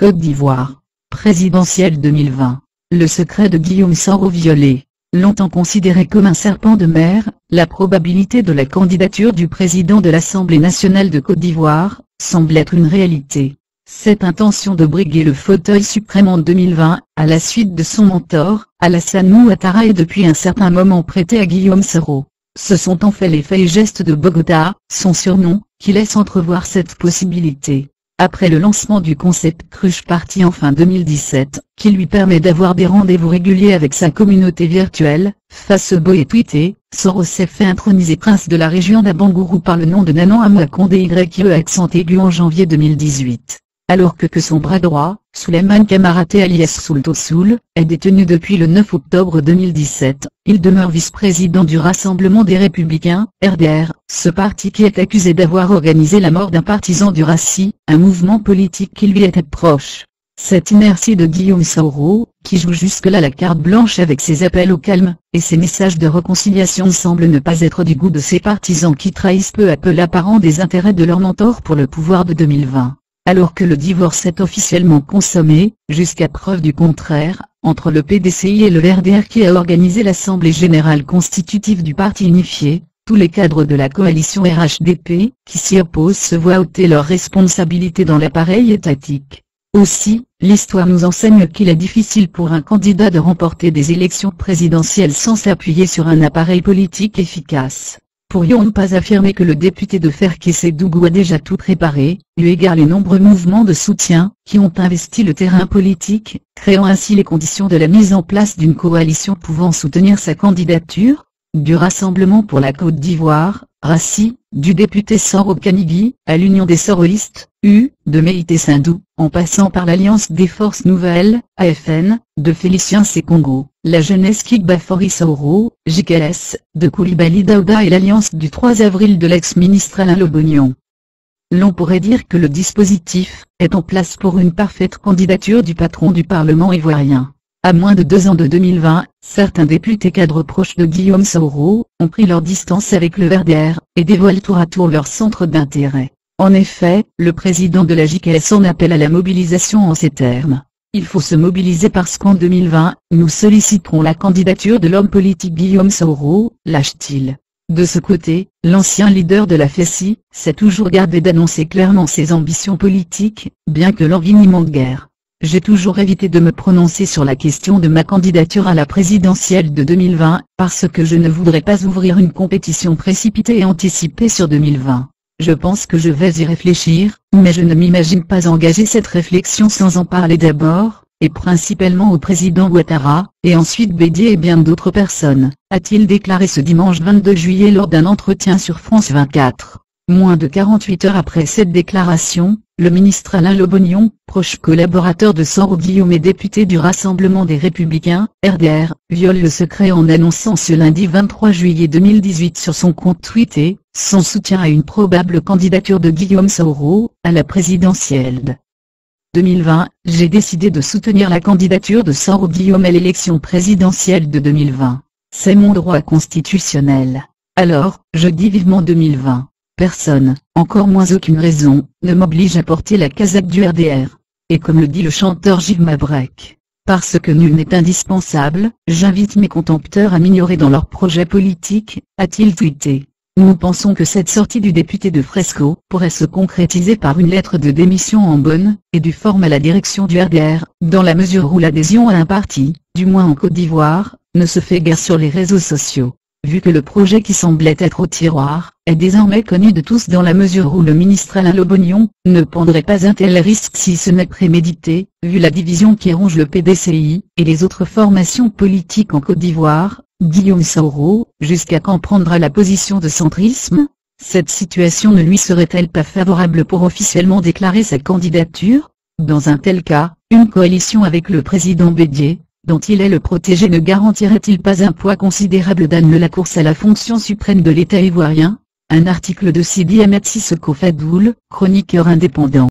Côte d'Ivoire. Présidentielle 2020. Le secret de Guillaume Soro violé. Longtemps considéré comme un serpent de mer, la probabilité de la candidature du président de l'Assemblée nationale de Côte d'Ivoire semble être une réalité. Cette intention de briguer le fauteuil suprême en 2020, à la suite de son mentor, Alassane Ouattara, est depuis un certain moment prêtée à Guillaume Soro. Ce sont en fait les faits et gestes de Bogota, son surnom, qui laissent entrevoir cette possibilité. Après le lancement du concept Crush Party en fin 2017, qui lui permet d'avoir des rendez-vous réguliers avec sa communauté virtuelle, Facebook et Twitter, Soro s'est fait introniser prince de la région d'Abangourou par le nom de Nanan Amoua Condé YE accent aigu en janvier 2018. Alors que son bras droit, Souleymane Kamaraté alias Soulto Soul, est détenu depuis le 9 octobre 2017, il demeure vice-président du Rassemblement des Républicains, RDR, ce parti qui est accusé d'avoir organisé la mort d'un partisan du RACI, un mouvement politique qui lui était proche. Cette inertie de Guillaume Soro, qui joue jusque-là la carte blanche avec ses appels au calme, et ses messages de réconciliation, semble ne pas être du goût de ses partisans qui trahissent peu à peu l'apparent des intérêts de leur mentor pour le pouvoir de 2020. Alors que le divorce est officiellement consommé, jusqu'à preuve du contraire, entre le PDCI et le RDR qui a organisé l'Assemblée Générale Constitutive du Parti Unifié, tous les cadres de la coalition RHDP, qui s'y opposent, se voient ôter leurs responsabilités dans l'appareil étatique. Aussi, l'histoire nous enseigne qu'il est difficile pour un candidat de remporter des élections présidentielles sans s'appuyer sur un appareil politique efficace. Pourrions-nous pas affirmer que le député de Ferkessé-Dougou a déjà tout préparé, eu égard les nombreux mouvements de soutien, qui ont investi le terrain politique, créant ainsi les conditions de la mise en place d'une coalition pouvant soutenir sa candidature? Du Rassemblement pour la Côte d'Ivoire, RACI, du député Soro Kanigui, à l'Union des Sorolistes, de Meïté Sindou, en passant par l'Alliance des Forces Nouvelles, AFN, de Félicien Sekongo, la jeunesse Kigbafori Soro, JKS, de Koulibaly Daouda et l'Alliance du 3 avril de l'ex-ministre Alain Lobognon. L'on pourrait dire que le dispositif est en place pour une parfaite candidature du patron du Parlement ivoirien. À moins de 2 ans de 2020, certains députés cadres proches de Guillaume Soro ont pris leur distance avec le RDR, et dévoilent tour à tour leur centre d'intérêt. En effet, le président de la JKS en appelle à la mobilisation en ces termes. Il faut se mobiliser parce qu'en 2020, nous solliciterons la candidature de l'homme politique Guillaume Soro, lâche-t-il. De ce côté, l'ancien leader de la FECI s'est toujours gardé d'annoncer clairement ses ambitions politiques, bien que l'envie n'y manque guère. J'ai toujours évité de me prononcer sur la question de ma candidature à la présidentielle de 2020, parce que je ne voudrais pas ouvrir une compétition précipitée et anticipée sur 2020. Je pense que je vais y réfléchir, mais je ne m'imagine pas engager cette réflexion sans en parler d'abord, et principalement au président Ouattara, et ensuite Bédié et bien d'autres personnes, a-t-il déclaré ce dimanche 22 juillet lors d'un entretien sur France 24. Moins de 48 heures après cette déclaration, le ministre Alain Lobognon, proche collaborateur de Soro Guillaume et député du Rassemblement des Républicains, RDR, viole le secret en annonçant ce lundi 23 juillet 2018 sur son compte Twitter, son soutien à une probable candidature de Guillaume Soro, à la présidentielle. 2020, j'ai décidé de soutenir la candidature de Soro Guillaume à l'élection présidentielle de 2020. C'est mon droit constitutionnel. Alors, je dis vivement 2020. Personne, encore moins aucune raison, ne m'oblige à porter la casaque du RDR. Et comme le dit le chanteur Gilles Mabrec, parce que nul n'est indispensable, j'invite mes contempteurs à m'ignorer dans leurs projets politiques, a-t-il tweeté. Nous pensons que cette sortie du député de Fresco pourrait se concrétiser par une lettre de démission en bonne et due forme à la direction du RDR, dans la mesure où l'adhésion à un parti, du moins en Côte d'Ivoire, ne se fait guère sur les réseaux sociaux. Vu que le projet qui semblait être au tiroir, est désormais connu de tous dans la mesure où le ministre Alain Lobognon ne prendrait pas un tel risque si ce n'est prémédité, vu la division qui ronge le PDCI et les autres formations politiques en Côte d'Ivoire, Guillaume Soro, jusqu'à quand prendra la position de centrisme? Cette situation ne lui serait-elle pas favorable pour officiellement déclarer sa candidature? Dans un tel cas, une coalition avec le président Bédié, dont il est le protégé, ne garantirait-il pas un poids considérable dans la course à la fonction suprême de l'État ivoirien? Un article de Sidi Ahmed Sissoko Fadoul, chroniqueur indépendant.